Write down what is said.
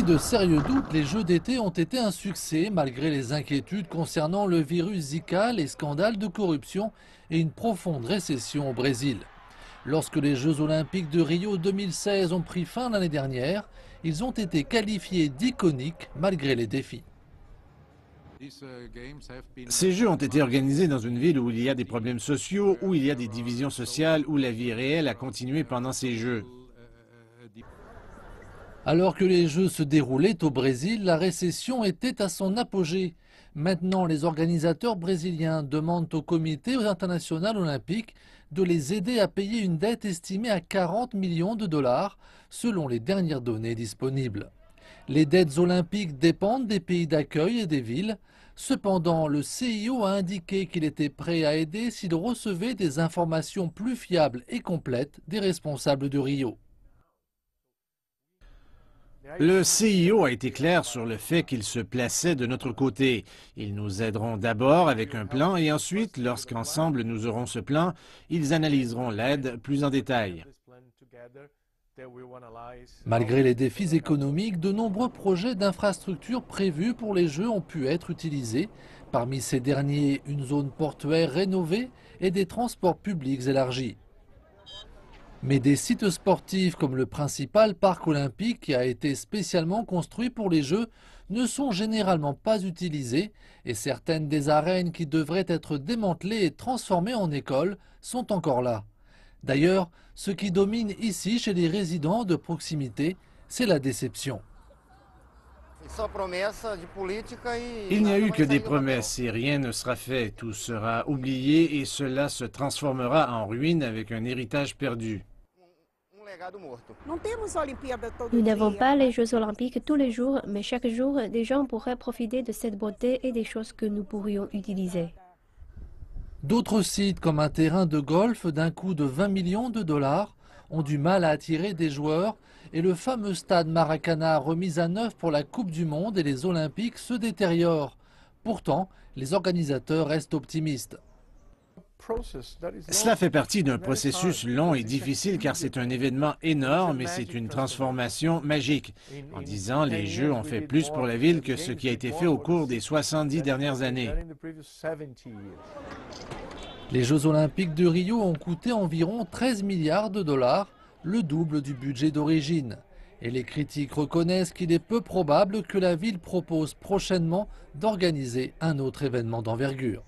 de sérieux doutes, les Jeux d'été ont été un succès malgré les inquiétudes concernant le virus Zika, les scandales de corruption et une profonde récession au Brésil. Lorsque les Jeux olympiques de Rio 2016 ont pris fin l'année dernière, ils ont été qualifiés d'iconiques malgré les défis. Ces Jeux ont été organisés dans une ville où il y a des problèmes sociaux, où il y a des divisions sociales, où la vie réelle a continué pendant ces Jeux. Alors que les Jeux se déroulaient au Brésil, la récession était à son apogée. Maintenant, les organisateurs brésiliens demandent au comité international olympique de les aider à payer une dette estimée à 40 millions de dollars, selon les dernières données disponibles. Les dettes olympiques dépendent des pays d'accueil et des villes. Cependant, le CIO a indiqué qu'il était prêt à aider s'il recevait des informations plus fiables et complètes des responsables de Rio. Le CIO a été clair sur le fait qu'il se plaçait de notre côté. Ils nous aideront d'abord avec un plan et ensuite, lorsqu'ensemble nous aurons ce plan, ils analyseront l'aide plus en détail. Malgré les défis économiques, de nombreux projets d'infrastructures prévus pour les Jeux ont pu être utilisés. Parmi ces derniers, une zone portuaire rénovée et des transports publics élargis. Mais des sites sportifs comme le principal parc olympique qui a été spécialement construit pour les Jeux ne sont généralement pas utilisés et certaines des arènes qui devraient être démantelées et transformées en écoles sont encore là. D'ailleurs, ce qui domine ici chez les résidents de proximité, c'est la déception. Il n'y a eu que des promesses et rien ne sera fait. Tout sera oublié et cela se transformera en ruine avec un héritage perdu. Nous n'avons pas les Jeux olympiques tous les jours, mais chaque jour, des gens pourraient profiter de cette beauté et des choses que nous pourrions utiliser. D'autres sites, comme un terrain de golf d'un coût de 20 millions de dollars, ont du mal à attirer des joueurs et le fameux stade Maracana remis à neuf pour la Coupe du Monde et les Olympiques se détériore. Pourtant, les organisateurs restent optimistes. Cela fait partie d'un processus long et difficile car c'est un événement énorme et c'est une transformation magique. En 10 ans, les Jeux ont fait plus pour la ville que ce qui a été fait au cours des 70 dernières années. Les Jeux olympiques de Rio ont coûté environ 13 milliards de dollars, le double du budget d'origine. Et les critiques reconnaissent qu'il est peu probable que la ville propose prochainement d'organiser un autre événement d'envergure.